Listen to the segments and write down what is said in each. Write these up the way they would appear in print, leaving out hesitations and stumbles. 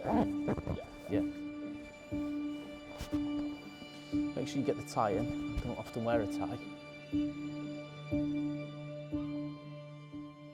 Yeah. Make sure you get the tie in. I don't often wear a tie.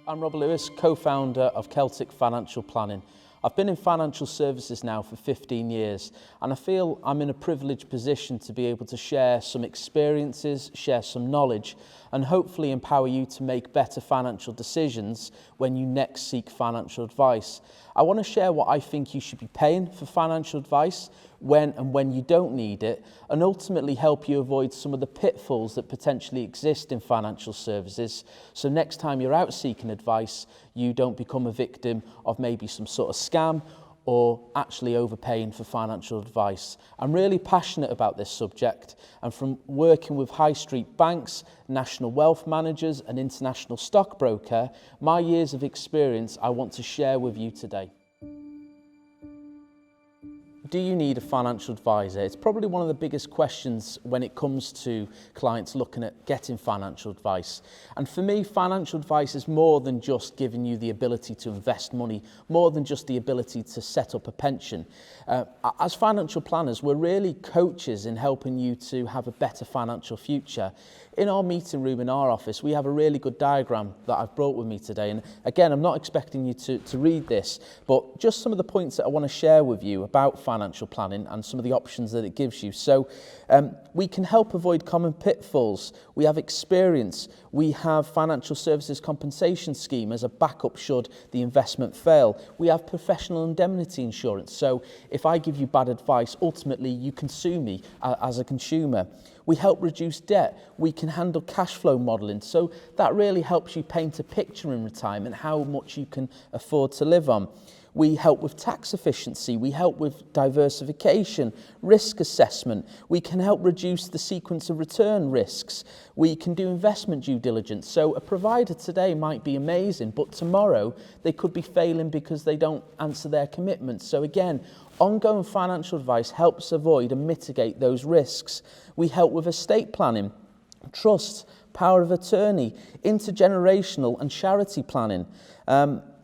I'm Rob Lewis, co-founder of Celtic Financial Planning. I've been in financial services now for 15 years, and I feel I'm in a privileged position to be able to share some experiences, share some knowledge, and hopefully empower you to make better financial decisions when you next seek financial advice. I want to share what I think you should be paying for financial advice, when you don't need it, and ultimately help you avoid some of the pitfalls that potentially exist in financial services. So next time you're out seeking advice, you don't become a victim of maybe some sort of scam or actually overpaying for financial advice. I'm really passionate about this subject, and from working with high street banks, national wealth managers and international stockbroker, my years of experience I want to share with you today. Do you need a financial advisor? It's probably one of the biggest questions when it comes to clients looking at getting financial advice. And for me, financial advice is more than just giving you the ability to invest money, more than just the ability to set up a pension. As financial planners, we're really coaches in helping you to have a better financial future. In our meeting room in our office, we have a really good diagram that I've brought with me today. And again, I'm not expecting you to read this, but just some of the points that I want to share with you about financial planning and some of the options that it gives you. So we can help avoid common pitfalls. We have experience. We have financial services compensation scheme as a backup should the investment fail. We have professional indemnity insurance. So if I give you bad advice, ultimately you can sue me as a consumer. We help reduce debt. We can handle cash flow modelling. So that really helps you paint a picture in retirement, how much you can afford to live on. We help with tax efficiency. We help with diversification, risk assessment. We can help reduce the sequence of return risks. We can do investment due diligence. So a provider today might be amazing, but tomorrow they could be failing because they don't answer their commitments. So again, ongoing financial advice helps avoid and mitigate those risks. We help with estate planning, trust, power of attorney, intergenerational and charity planning.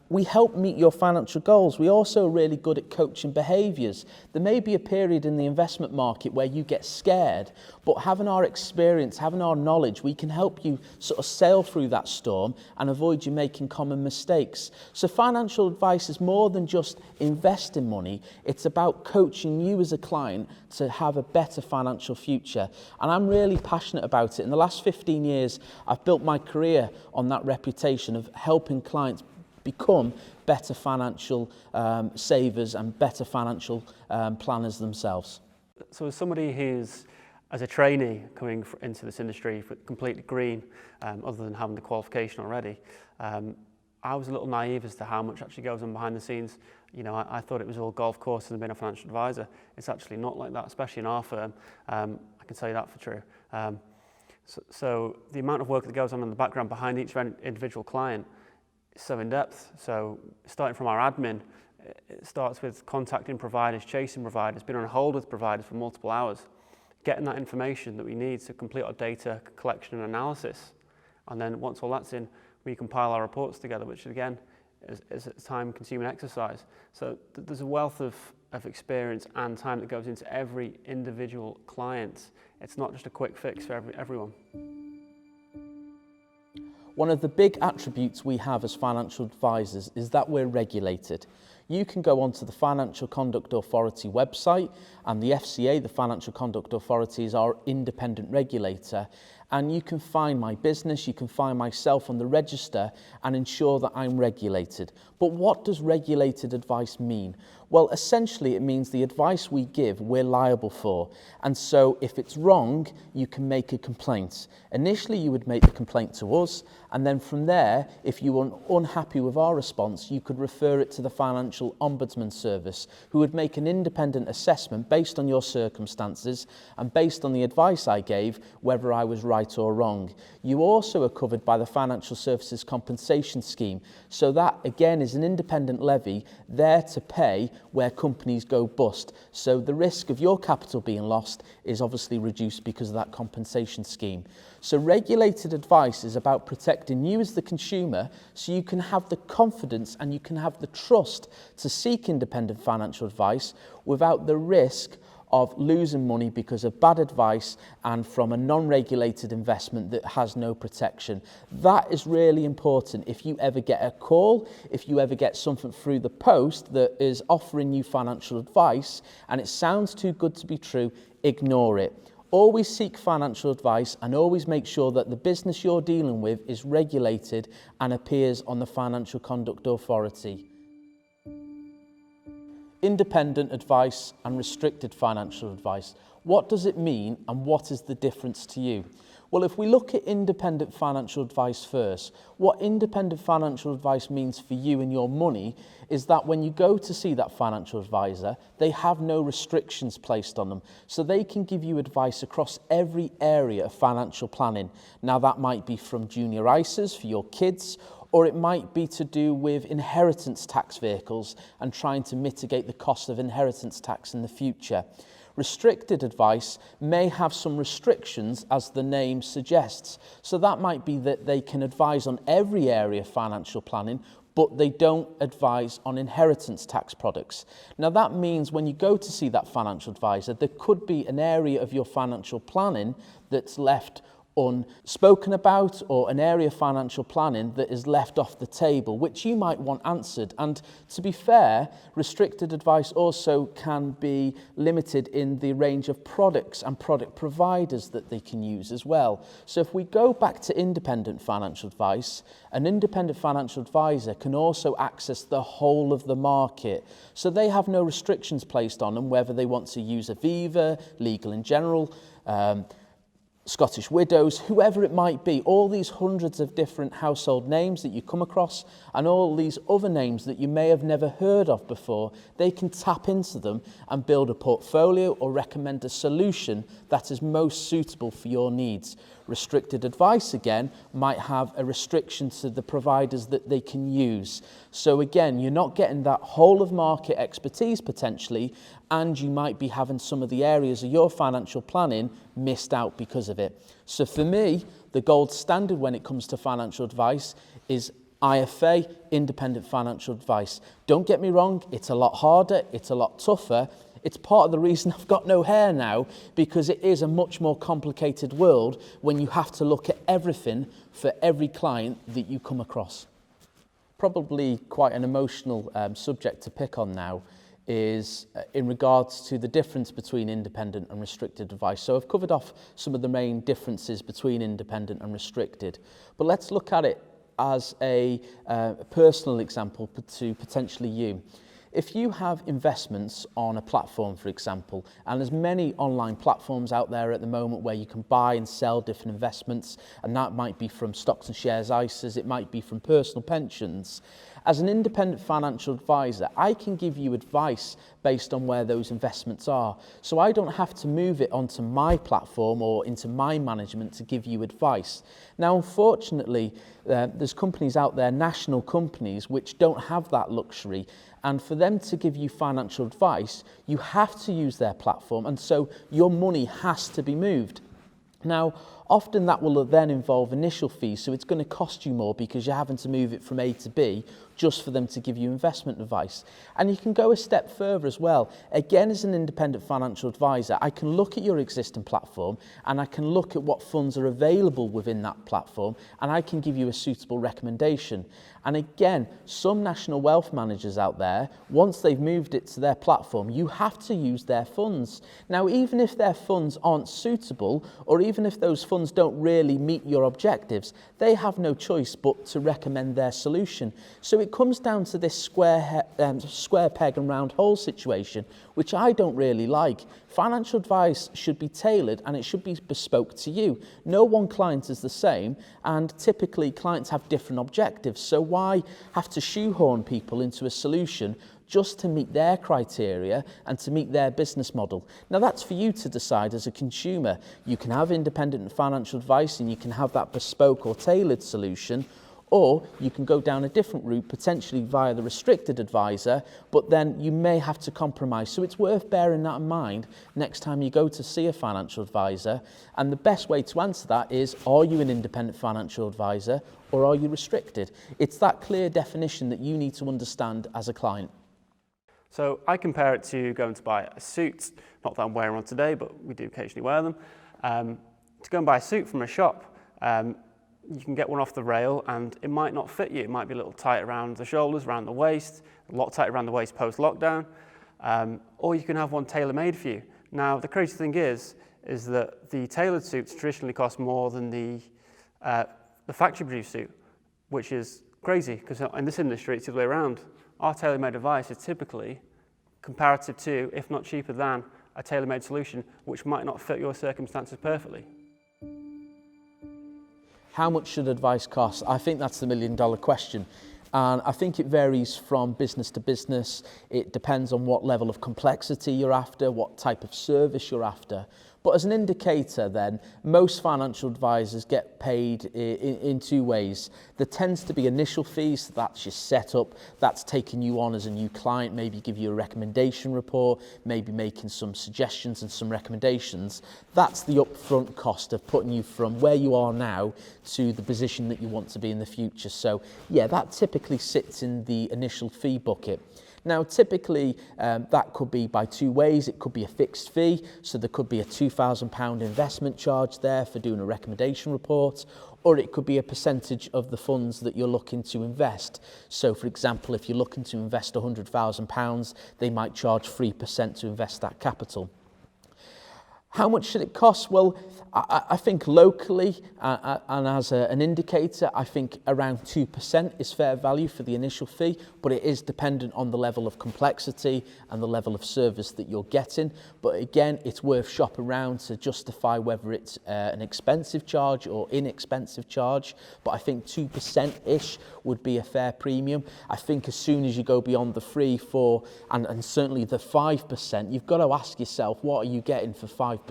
We help meet your financial goals. We also are really good at coaching behaviours. There may be a period in the investment market where you get scared, but having our experience, having our knowledge, we can help you sort of sail through that storm and avoid you making common mistakes. So financial advice is more than just investing money. It's about coaching you as a client to have a better financial future. And I'm really passionate about it. In the last 15 years, I've built my career on that reputation of helping clients become better financial savers and better financial planners themselves. So as somebody who's, as a trainee coming into this industry completely green, other than having the qualification already, I was a little naive as to how much actually goes on behind the scenes. You know, I thought it was all golf courses and being a financial advisor. It's actually not like that, especially in our firm. I can tell you that for true. So the amount of work that goes on in the background behind each individual client so in depth. So starting from our admin, it starts with contacting providers, chasing providers, being on hold with providers for multiple hours, getting that information that we need to complete our data collection and analysis. And then once all that's in, we compile our reports together, which again is a time-consuming exercise. So there's a wealth of experience and time that goes into every individual client. It's not just a quick fix for everyone. One of the big attributes we have as financial advisors is that we're regulated. You can go onto the Financial Conduct Authority website, and the FCA, the Financial Conduct Authority, is our independent regulator, and you can find my business, you can find myself on the register and ensure that I'm regulated. But what does regulated advice mean? Well, essentially it means the advice we give, we're liable for. And so if it's wrong, you can make a complaint. Initially, you would make the complaint to us, and then from there, if you were unhappy with our response, you could refer it to the Financial Ombudsman Service, who would make an independent assessment based on your circumstances and based on the advice I gave, whether I was right right or wrong. You also are covered by the Financial Services Compensation Scheme. So that, again, is an independent levy there to pay where companies go bust. So the risk of your capital being lost is obviously reduced because of that compensation scheme. So regulated advice is about protecting you as the consumer so you can have the confidence and you can have the trust to seek independent financial advice without the risk of losing money because of bad advice and from a non-regulated investment that has no protection. That is really important. If you ever get a call, if you ever get something through the post that is offering you financial advice and it sounds too good to be true, ignore it. Always seek financial advice and always make sure that the business you're dealing with is regulated and appears on the Financial Conduct Authority. Independent advice and restricted financial advice. What does it mean and what is the difference to you? Well, if we look at independent financial advice first, what independent financial advice means for you and your money is that when you go to see that financial advisor, they have no restrictions placed on them. So they can give you advice across every area of financial planning. Now, that might be from junior ISAs for your kids, or it might be to do with inheritance tax vehicles and trying to mitigate the cost of inheritance tax in the future. Restricted advice may have some restrictions, as the name suggests. So that might be that they can advise on every area of financial planning, but they don't advise on inheritance tax products. Now that means when you go to see that financial advisor, there could be an area of your financial planning that's left unspoken about, or an area of financial planning that is left off the table, which you might want answered. And to be fair, restricted advice also can be limited in the range of products and product providers that they can use as well. So if we go back to independent financial advice, an independent financial advisor can also access the whole of the market. So they have no restrictions placed on them, whether they want to use Aviva, Legal in General, Scottish Widows, whoever it might be, all these hundreds of different household names that you come across and all these other names that you may have never heard of before, they can tap into them and build a portfolio or recommend a solution that is most suitable for your needs. Restricted advice, again, might have a restriction to the providers that they can use. So again, you're not getting that whole of market expertise potentially, and you might be having some of the areas of your financial planning missed out because of it. So for me, the gold standard when it comes to financial advice is IFA, independent financial advice. Don't get me wrong, it's a lot harder, it's a lot tougher. It's part of the reason I've got no hair now, because it is a much more complicated world when you have to look at everything for every client that you come across. Probably quite an emotional subject to pick on now is in regards to the difference between independent and restricted advice. So I've covered off some of the main differences between independent and restricted, but let's look at it as a personal example to potentially you. If you have investments on a platform, for example, and there's many online platforms out there at the moment where you can buy and sell different investments, and that might be from stocks and shares ISAs, it might be from personal pensions. As an independent financial advisor, I can give you advice based on where those investments are. So I don't have to move it onto my platform or into my management to give you advice. Now, unfortunately, there's companies out there, national companies, which don't have that luxury. And for them to give you financial advice, you have to use their platform. And so your money has to be moved. Now, often that will then involve initial fees, so it's going to cost you more because you're having to move it from A to B just for them to give you investment advice. And you can go a step further as well. Again, as an independent financial advisor, I can look at your existing platform and I can look at what funds are available within that platform, and I can give you a suitable recommendation. And again, some national wealth managers out there, once they've moved it to their platform, you have to use their funds. Now, even if their funds aren't suitable, or even if those funds don't really meet your objectives, they have no choice but to recommend their solution. So it comes down to this square peg and round hole situation, which I don't really like. Financial advice should be tailored and it should be bespoke to you. No one client is the same, and typically clients have different objectives. So why have to shoehorn people into a solution just to meet their criteria and to meet their business model. Now that's for you to decide as a consumer. You can have independent financial advice and you can have that bespoke or tailored solution, or you can go down a different route, potentially via the restricted advisor, but then you may have to compromise. So it's worth bearing that in mind next time you go to see a financial advisor. And the best way to answer that is, are you an independent financial advisor or are you restricted? It's that clear definition that you need to understand as a client. So I compare it to going to buy a suit, not that I'm wearing one today, but we do occasionally wear them. To go and buy a suit from a shop, you can get one off the rail and it might not fit you. It might be a little tight around the shoulders, around the waist, a lot tight around the waist post-lockdown, or you can have one tailor-made for you. Now, the crazy thing is that the tailored suits traditionally cost more than the factory-produced suit, which is crazy because in this industry, it's the other way around. Our tailor-made advice is typically comparative to, if not cheaper than, a tailor-made solution, which might not fit your circumstances perfectly. How much should advice cost? I think that's the million-dollar question. And I think it varies from business to business. It depends on what level of complexity you're after, what type of service you're after. But as an indicator then, most financial advisors get paid in two ways. There tends to be initial fees, that's your setup, that's taking you on as a new client, maybe give you a recommendation report, maybe making some suggestions and some recommendations. That's the upfront cost of putting you from where you are now to the position that you want to be in the future. So yeah, that typically sits in the initial fee bucket. Now, typically, that could be by two ways. It could be a fixed fee, so there could be a £2,000 investment charge there for doing a recommendation report, or it could be a percentage of the funds that you're looking to invest. So, for example, if you're looking to invest £100,000, they might charge 3% to invest that capital. How much should it cost? Well, I think locally and as an indicator, I think around 2% is fair value for the initial fee, but it is dependent on the level of complexity and the level of service that you're getting. But again, it's worth shopping around to justify whether it's an expensive charge or inexpensive charge. But I think 2%-ish would be a fair premium. I think as soon as you go beyond the 3, 4, and certainly the 5%, you've got to ask yourself, what are you getting for 5%?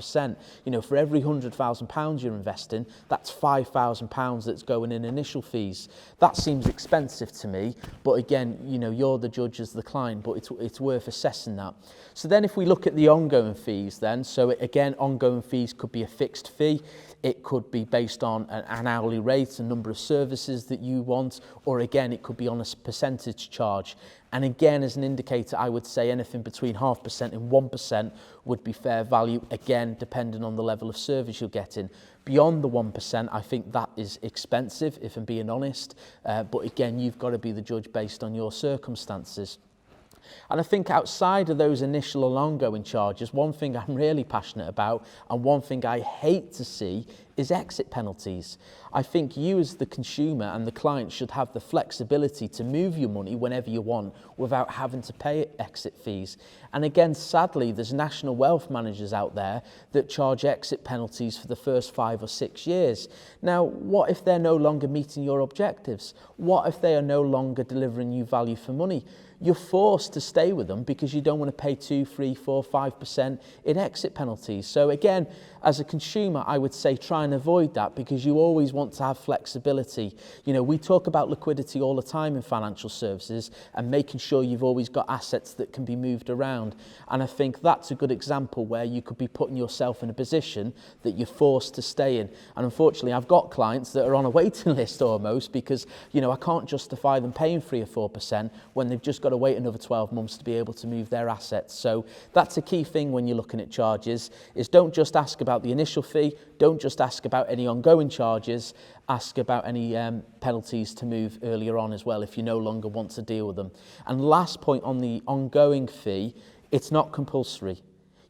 You know, for every £100,000 you're investing, that's £5,000 that's going in initial fees. That seems expensive to me, but again, you know, you're the judge as the client, but it's worth assessing that. So then if we look at the ongoing fees then, so again, ongoing fees could be a fixed fee. It could be based on an hourly rate, a number of services that you want, or again, it could be on a percentage charge. And again, as an indicator, I would say anything between 0.5% and 1% would be fair value, again, depending on the level of service you're getting. Beyond the 1%, I think that is expensive, if I'm being honest. But again, you've got to be the judge based on your circumstances. And I think outside of those initial and ongoing charges, one thing I'm really passionate about and one thing I hate to see is exit penalties. I think you as the consumer and the client should have the flexibility to move your money whenever you want without having to pay exit fees. And again, sadly, there's national wealth managers out there that charge exit penalties for the first 5 or 6 years. Now, what if they're no longer meeting your objectives? What if they are no longer delivering you value for money? You're forced to stay with them because you don't want to pay 2, 3, 4, 5% in exit penalties. So again, as a consumer, I would say try and avoid that because you always want to have flexibility. You know, we talk about liquidity all the time in financial services and making sure you've always got assets that can be moved around. And I think that's a good example where you could be putting yourself in a position that you're forced to stay in. And unfortunately, I've got clients that are on a waiting list almost because, you know, I can't justify them paying 3 or 4% when they've just got to wait another 12 months to be able to move their assets. So that's a key thing when you're looking at charges, is don't just ask about the initial fee, don't just ask about any ongoing charges, ask about any penalties to move earlier on as well if you no longer want to deal with them. And last point on the ongoing fee, it's not compulsory.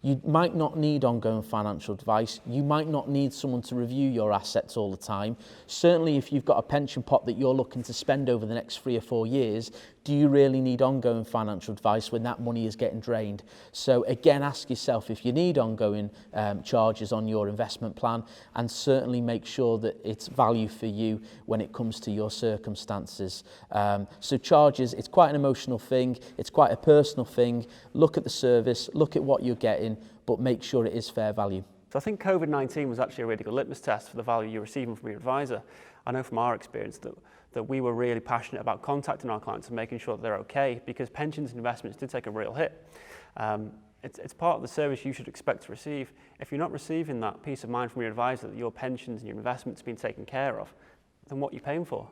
You might not need ongoing financial advice. You might not need someone to review your assets all the time. Certainly if you've got a pension pot that you're looking to spend over the next 3 or 4 years, Do you really need ongoing financial advice when that money is getting drained? So again, ask yourself if you need ongoing charges on your investment plan, and certainly make sure that it's value for you when it comes to your circumstances. So charges, it's quite an emotional thing, it's quite a personal thing. Look at the service, look at what you're getting, but make sure it is fair value. So I think COVID-19 was actually a really good litmus test for the value you're receiving from your advisor. I know from our experience that we were really passionate about contacting our clients and making sure that they're okay, because pensions and investments did take a real hit. It's part of the service you should expect to receive. If you're not receiving that peace of mind from your advisor that your pensions and your investments have been taken care of, then what are you paying for?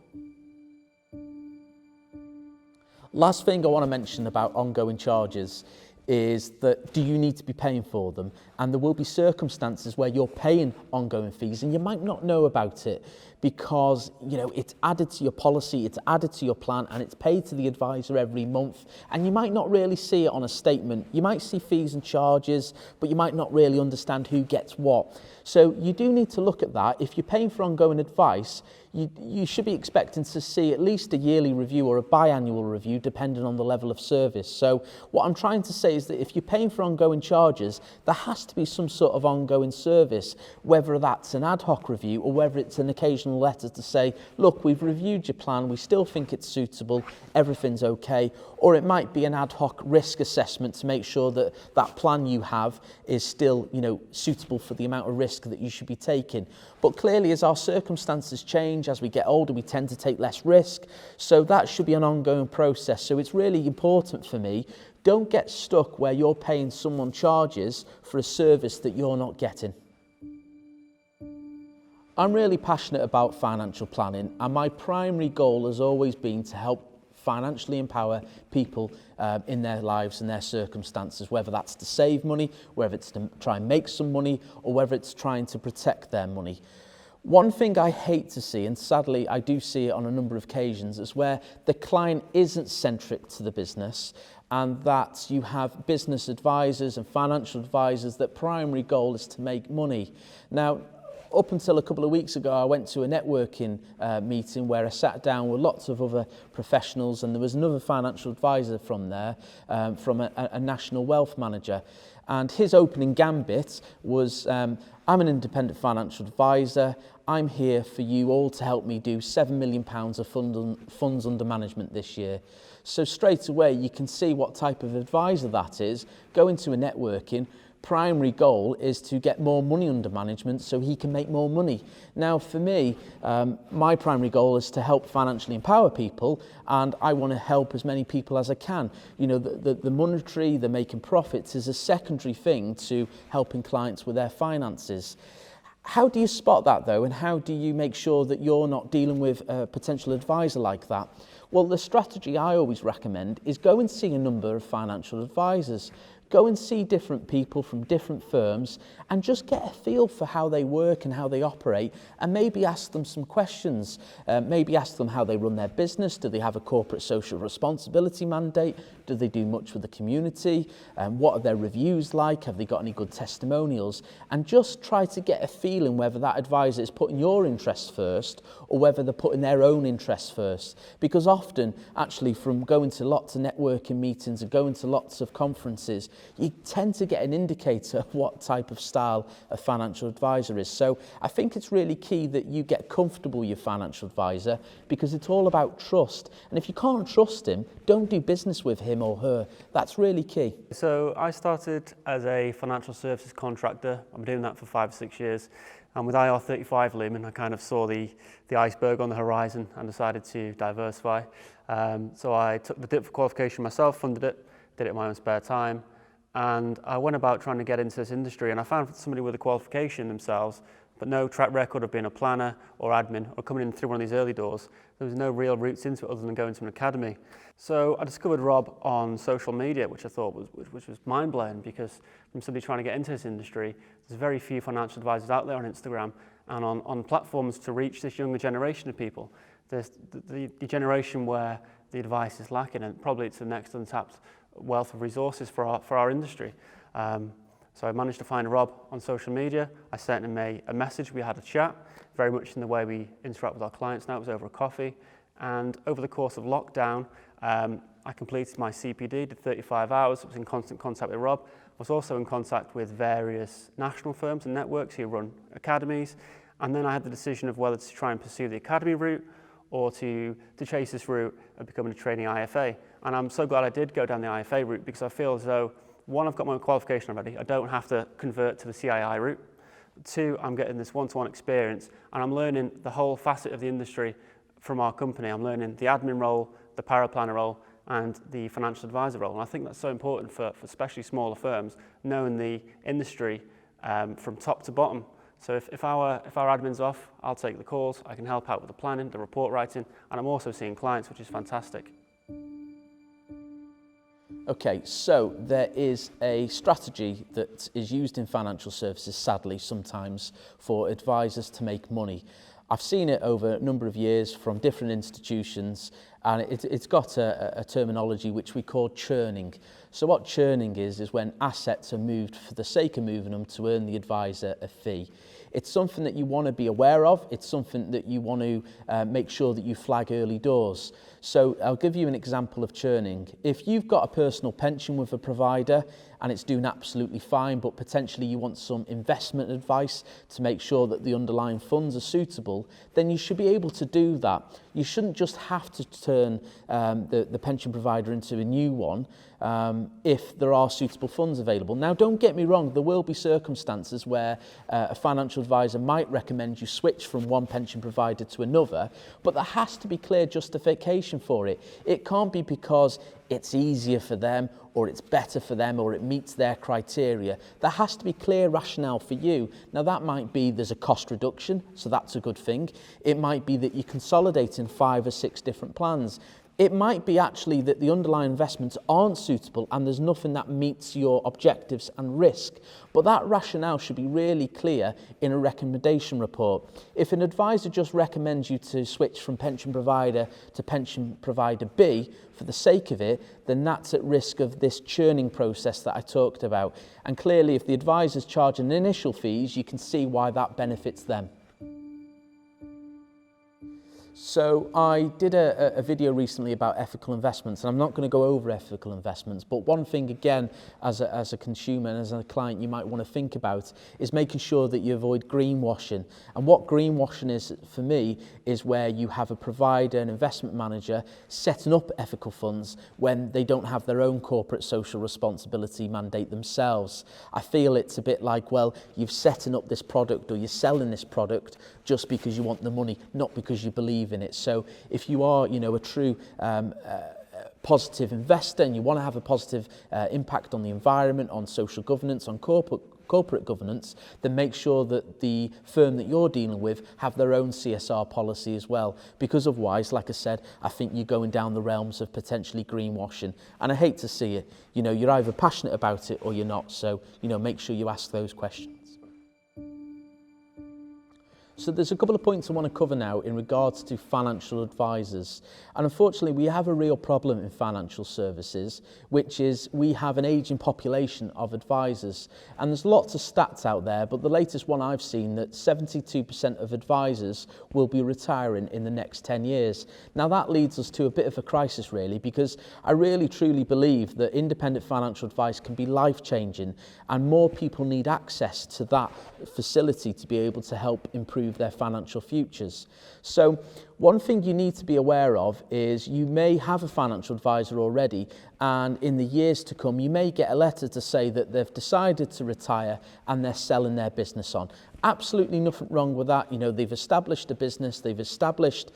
Last thing I want to mention about ongoing charges is that, do you need to be paying for them? And there will be circumstances where you're paying ongoing fees and you might not know about it because, you know, it's added to your policy, it's added to your plan, and it's paid to the advisor every month, and you might not really see it on a statement. You might see fees and charges, but you might not really understand who gets what. So you do need to look at that. If you're paying for ongoing advice, you should be expecting to see at least a yearly review or a biannual review, depending on the level of service. So what I'm trying to say is that if you're paying for ongoing charges, there has to be some sort of ongoing service, whether that's an ad hoc review or whether it's an occasional letter to say, look, we've reviewed your plan, we still think it's suitable, everything's okay. Or it might be an ad hoc risk assessment to make sure that that plan you have is still, you know, suitable for the amount of risk that you should be taking. But clearly, as our circumstances change, as we get older, we tend to take less risk. So that should be an ongoing process. So it's really important for me, don't get stuck where you're paying someone charges for a service that you're not getting. I'm really passionate about financial planning, and my primary goal has always been to help financially empower people in their lives and their circumstances, whether that's to save money, whether it's to try and make some money, or whether it's trying to protect their money. One thing I hate to see, and sadly I do see it on a number of occasions, is where the client isn't centric to the business, and that you have business advisors and financial advisors that primary goal is to make money. Now, up until a couple of weeks ago, I went to a networking meeting where I sat down with lots of other professionals, and there was another financial advisor from there, from a national wealth manager. And his opening gambit was, I'm an independent financial advisor. I'm here for you all to help me do £7 million of funds under management this year. So straight away, you can see what type of advisor that is. Go into a networking. Primary goal is to get more money under management so he can make more money. Now for me, my primary goal is to help financially empower people, and I want to help as many people as I can. You know, the monetary, the making profits is a secondary thing to helping clients with their finances. How do you spot that though, and how do you make sure that you're not dealing with a potential advisor like that? Well, the strategy I always recommend is go and see a number of financial advisors. Go and see different people from different firms and just get a feel for how they work and how they operate, and maybe ask them some questions. Maybe ask them how they run their business. Do they have a corporate social responsibility mandate? Do they do much with the community? What are their reviews like? Have they got any good testimonials? And just try to get a feeling whether that advisor is putting your interests first or whether they're putting their own interests first. Because often, actually, from going to lots of networking meetings and going to lots of conferences, you tend to get an indicator of what type of style a financial advisor is. So I think it's really key that you get comfortable with your financial advisor, because it's all about trust. And if you can't trust him, don't do business with him or her. That's really key. So I started as a financial services contractor. I'm doing that for 5 or 6 years. And with IR35 looming, I kind of saw the iceberg on the horizon and decided to diversify. So I took the dip for qualification myself, funded it, did it in my own spare time. And I went about trying to get into this industry, and I found somebody with a qualification themselves, but no track record of being a planner or admin or coming in through one of these early doors. There was no real roots into it other than going to an academy. So I discovered Rob on social media, which I thought was mind-blowing, because from somebody trying to get into this industry, there's very few financial advisors out there on Instagram and on platforms to reach this younger generation of people. There's the generation where the advice is lacking, and probably it's the next untapped wealth of resources for our industry. So I managed to find Rob on social media. I sent him a message. We had a chat, very much in the way we interact with our clients now. It was over a coffee. And over the course of lockdown, I completed my CPD, did 35 hours, was in constant contact with Rob. I was also in contact with various national firms and networks who run academies. And then I had the decision of whether to try and pursue the academy route or to chase this route of becoming a trainee IFA. And I'm so glad I did go down the IFA route, because I feel as though, one, I've got my qualification already. I don't have to convert to the CII route. Two, I'm getting this one-to-one experience, and I'm learning the whole facet of the industry from our company. I'm learning the admin role, the paraplanner role, and the financial advisor role. And I think that's so important for especially smaller firms, knowing the industry from top to bottom. So if our admin's off, I'll take the calls, I can help out with the planning, the report writing, and I'm also seeing clients, which is fantastic. Okay, so there is a strategy that is used in financial services, sadly, sometimes for advisors to make money. I've seen it over a number of years from different institutions, and it's got a terminology which we call churning. So what churning is when assets are moved for the sake of moving them to earn the advisor a fee. It's something that you want to be aware of. It's something that you want to make sure that you flag early doors. So I'll give you an example of churning. If you've got a personal pension with a provider and it's doing absolutely fine, but potentially you want some investment advice to make sure that the underlying funds are suitable, then you should be able to do that. You shouldn't just have to turn the pension provider into a new one if there are suitable funds available. Now, don't get me wrong, there will be circumstances where a financial advisor might recommend you switch from one pension provider to another, but there has to be clear justification for it. It can't be because it's easier for them, or it's better for them, or it meets their criteria. There has to be clear rationale for you. Now, that might be there's a cost reduction, so that's a good thing. It might be that you consolidate in 5 or 6 different plans. It might be actually that the underlying investments aren't suitable and there's nothing that meets your objectives and risk. But that rationale should be really clear in a recommendation report. If an advisor just recommends you to switch from pension provider to pension provider B for the sake of it, then that's at risk of this churning process that I talked about. And clearly, if the advisor's charging initial fees, you can see why that benefits them. So I did a video recently about ethical investments, and I'm not going to go over ethical investments, but one thing again as a consumer and as a client you might want to think about is making sure that you avoid greenwashing. And what greenwashing is for me is where you have a provider, an investment manager setting up ethical funds when they don't have their own corporate social responsibility mandate themselves. I feel it's a bit like, well, you've setting up this product or you're selling this product just because you want the money, not because you believe in it. So if you are, a true positive investor and you want to have a positive impact on the environment, on social governance, on corporate governance, then make sure that the firm that you're dealing with have their own CSR policy as well. Because otherwise, like I said, I think you're going down the realms of potentially greenwashing. And I hate to see it. You're either passionate about it or you're not. So, make sure you ask those questions. So there's a couple of points I want to cover now in regards to financial advisors. And unfortunately, we have a real problem in financial services, which is we have an ageing population of advisors. And there's lots of stats out there, but the latest one I've seen that 72% of advisors will be retiring in the next 10 years. Now that leads us to a bit of a crisis really, because I really truly believe that independent financial advice can be life-changing, and more people need access to that facility to be able to help improve their financial futures. So one thing you need to be aware of is you may have a financial advisor already, and in the years to come you may get a letter to say that they've decided to retire and they're selling their business on. Absolutely nothing wrong with that. They've established a business, they've established,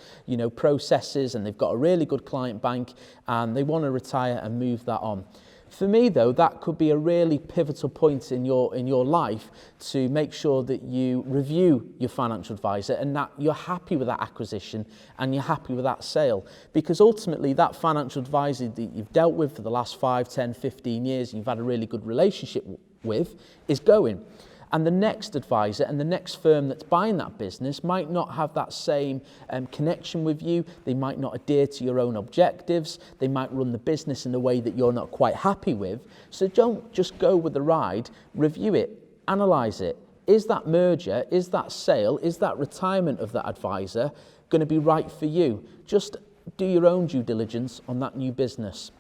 processes, and they've got a really good client bank, and they want to retire and move that on. For me, though, that could be a really pivotal point in your life to make sure that you review your financial advisor and that you're happy with that acquisition and you're happy with that sale. Because ultimately, that financial advisor that you've dealt with for the last 5, 10, 15 years and you've had a really good relationship with is going. And the next advisor and the next firm that's buying that business might not have that same connection with you. They might not adhere to your own objectives. They might run the business in a way that you're not quite happy with. So don't just go with the ride. Review it, analyse it. Is that merger, is that sale, is that retirement of that advisor going to be right for you? Just do your own due diligence on that new business.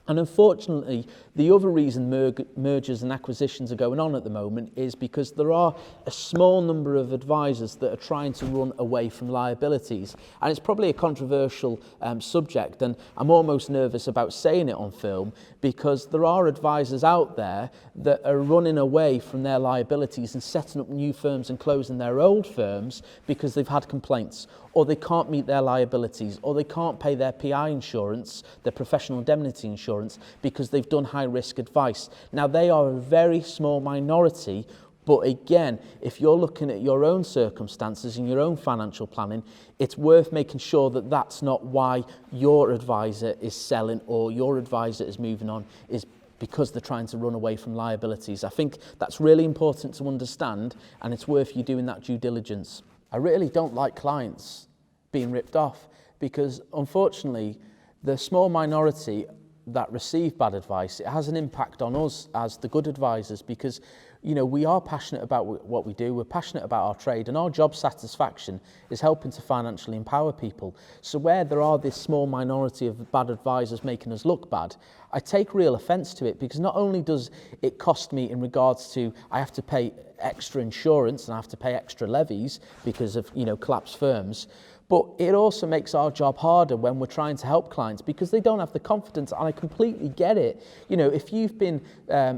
And unfortunately, the other reason mergers and acquisitions are going on at the moment is because there are a small number of advisors that are trying to run away from liabilities. And it's probably a controversial subject, and I'm almost nervous about saying it on film, because there are advisors out there that are running away from their liabilities and setting up new firms and closing their old firms because they've had complaints, or they can't meet their liabilities, or they can't pay their PI insurance, their professional indemnity insurance, because they've done high-risk advice. Now, they are a very small minority, but again, if you're looking at your own circumstances and your own financial planning, it's worth making sure that that's not why your advisor is selling or your advisor is moving on, is because they're trying to run away from liabilities. I think that's really important to understand, and it's worth you doing that due diligence. I really don't like clients being ripped off, because unfortunately the small minority that receive bad advice, it has an impact on us as the good advisors, because we are passionate about what we do, we're passionate about our trade, and our job satisfaction is helping to financially empower people. So where there are this small minority of bad advisors making us look bad, I take real offence to it, because not only does it cost me in regards to I have to pay extra insurance and I have to pay extra levies because of collapsed firms, but it also makes our job harder when we're trying to help clients, because they don't have the confidence, and I completely get it. If you've been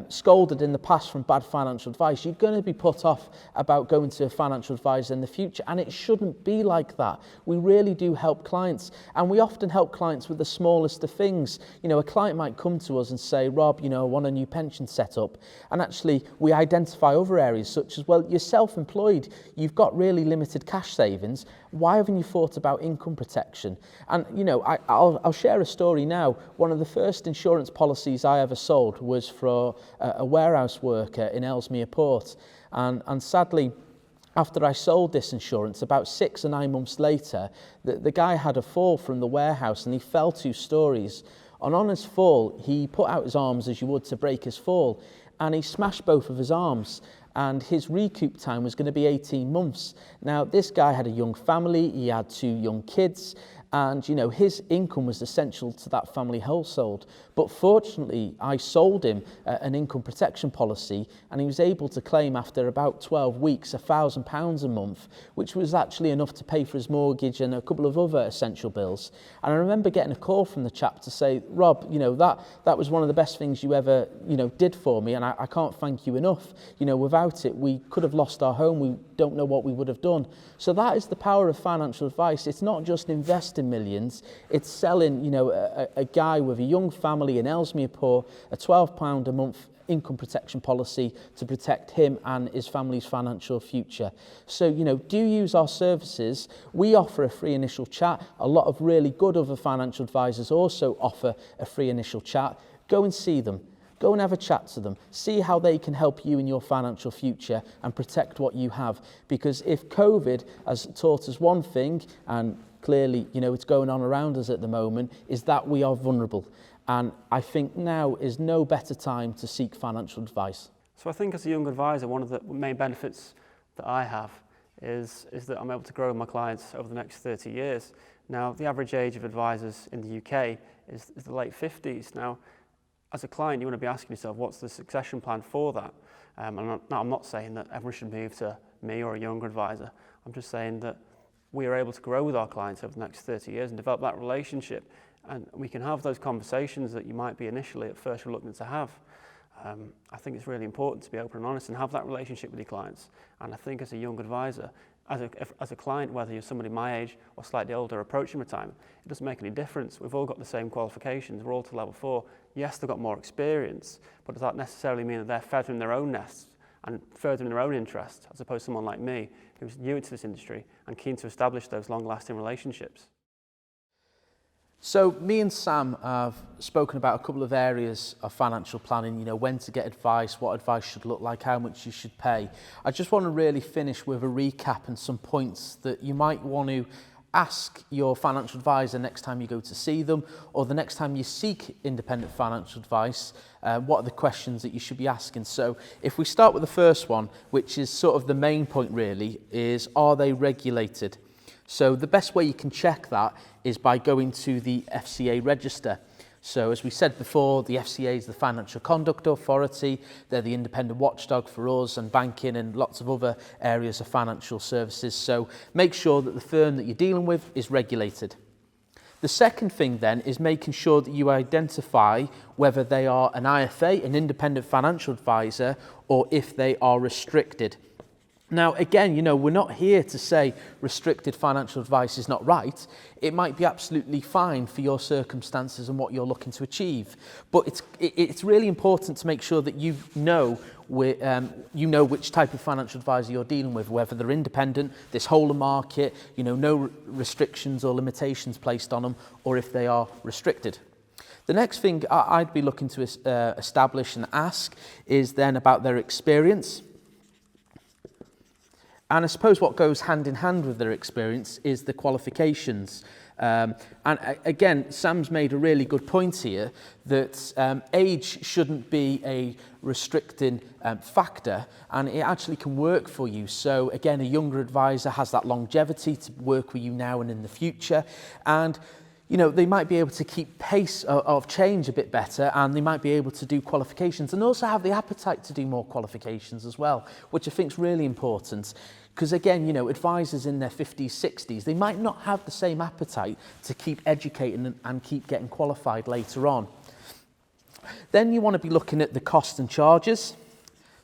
scolded in the past from bad financial advice, you're going to be put off about going to a financial advisor in the future, and it shouldn't be like that. We really do help clients, and we often help clients with the smallest of things. A client might come to us and say, Rob, I want a new pension set up, and actually we identify other areas such as, well, you're self-employed, you've got really limited cash savings, why haven't you thought about income protection? And I'll share a story now. One of the first insurance policies I ever sold was for a warehouse worker in Ellesmere Port, and sadly, after I sold this insurance, about 6 or 9 months later, the guy had a fall from the warehouse and he fell 2 stories. And on his fall, he put out his arms as you would to break his fall, and he smashed both of his arms, and his recoup time was going to be 18 months. Now, this guy had a young family, he had 2 young kids, and his income was essential to that family household. But fortunately, I sold him an income protection policy, and he was able to claim after about 12 weeks £1,000 a month, which was actually enough to pay for his mortgage and a couple of other essential bills. And I remember getting a call from the chap to say, Rob, that was one of the best things you ever did for me, and I can't thank you enough. Without it, we could have lost our home, we don't know what we would have done. So that is the power of financial advice. It's not just investing millions, it's selling a guy with a young family in Ellesmere Port a £12 a month income protection policy to protect him and his family's financial future. So do use our services. We offer a free initial chat. A lot of really good other financial advisors also offer a free initial chat. Go and see them. Go and have a chat to them. See how they can help you in your financial future and protect what you have. Because if COVID has taught us one thing, and clearly, it's going on around us at the moment, is that we are vulnerable. And I think now is no better time to seek financial advice. So I think as a young advisor, one of the main benefits that I have is that I'm able to grow my clients over the next 30 years. Now, the average age of advisors in the UK is the late 50s. Now, as a client, you want to be asking yourself, what's the succession plan for that? I'm not saying that everyone should move to me or a younger advisor. I'm just saying that we are able to grow with our clients over the next 30 years and develop that relationship. And we can have those conversations that you might be initially at first reluctant to have. I think it's really important to be open and honest and have that relationship with your clients. And I think as a young advisor, as a client, whether you're somebody my age or slightly older approaching retirement, it doesn't make any difference. We've all got the same qualifications. We're all to level 4. Yes, they've got more experience, but does that necessarily mean that they're feathering their own nests and furthering their own interests, as opposed to someone like me who's new into this industry and keen to establish those long-lasting relationships? So me and Sam have spoken about a couple of areas of financial planning, when to get advice, what advice should look like, how much you should pay. I just want to really finish with a recap and some points that you might want to ask your financial advisor next time you go to see them, or the next time you seek independent financial advice. What are the questions that you should be asking? So if we start with the first one, which is sort of the main point really, is are they regulated? So the best way you can check that is by going to the FCA register. So as we said before, the FCA is the Financial Conduct Authority. They're the independent watchdog for us and banking and lots of other areas of financial services. So make sure that the firm that you're dealing with is regulated. The second thing then is making sure that you identify whether they are an IFA, an independent financial advisor, or if they are restricted. Now, again, we're not here to say restricted financial advice is not right. It might be absolutely fine for your circumstances and what you're looking to achieve. But it's really important to make sure that you know which type of financial advisor you're dealing with, whether they're independent, this whole of market, no restrictions or limitations placed on them, or if they are restricted. The next thing I'd be looking to establish and ask is then about their experience. And I suppose what goes hand in hand with their experience is the qualifications. And again, Sam's made a really good point here that age shouldn't be a restricting factor, and it actually can work for you. So again, a younger advisor has that longevity to work with you now and in the future, and they might be able to keep pace of change a bit better, and they might be able to do qualifications and also have the appetite to do more qualifications as well, which I think is really important. Because again, advisors in their 50s, 60s, they might not have the same appetite to keep educating and keep getting qualified later on. Then you want to be looking at the costs and charges.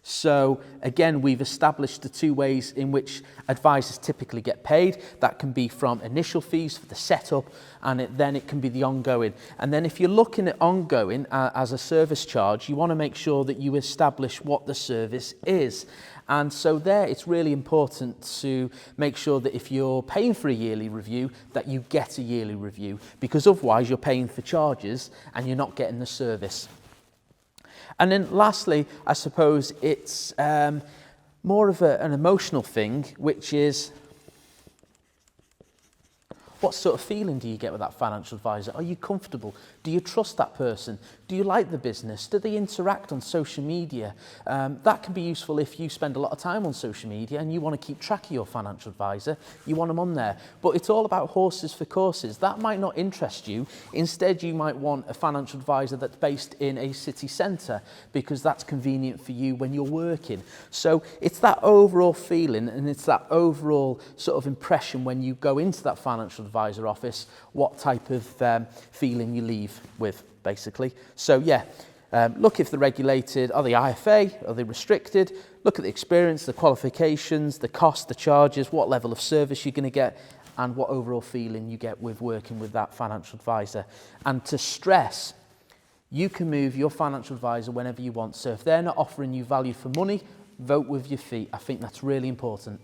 So again, we've established the two ways in which advisors typically get paid. That can be from initial fees for the setup, and then it can be the ongoing. And then if you're looking at ongoing as a service charge, you want to make sure that you establish what the service is. And so there, it's really important to make sure that if you're paying for a yearly review, that you get a yearly review, because otherwise you're paying for charges and you're not getting the service. And then lastly, I suppose it's more of an emotional thing, which is, what sort of feeling do you get with that financial advisor? Are you comfortable? Do you trust that person? Do you like the business? Do they interact on social media? That can be useful if you spend a lot of time on social media and you want to keep track of your financial advisor. You want them on there. But it's all about horses for courses. That might not interest you. Instead, you might want a financial advisor that's based in a city centre, because that's convenient for you when you're working. So it's that overall feeling, and it's that overall sort of impression when you go into that financial advisor office, what type of feeling you leave with, basically. So yeah, look if they're regulated. Are they IFA? Are they restricted? Look at the experience, the qualifications, the cost, the charges, what level of service you're going to get, and what overall feeling you get with working with that financial advisor. And to stress, you can move your financial advisor whenever you want. So if they're not offering you value for money, vote with your feet. I think that's really important.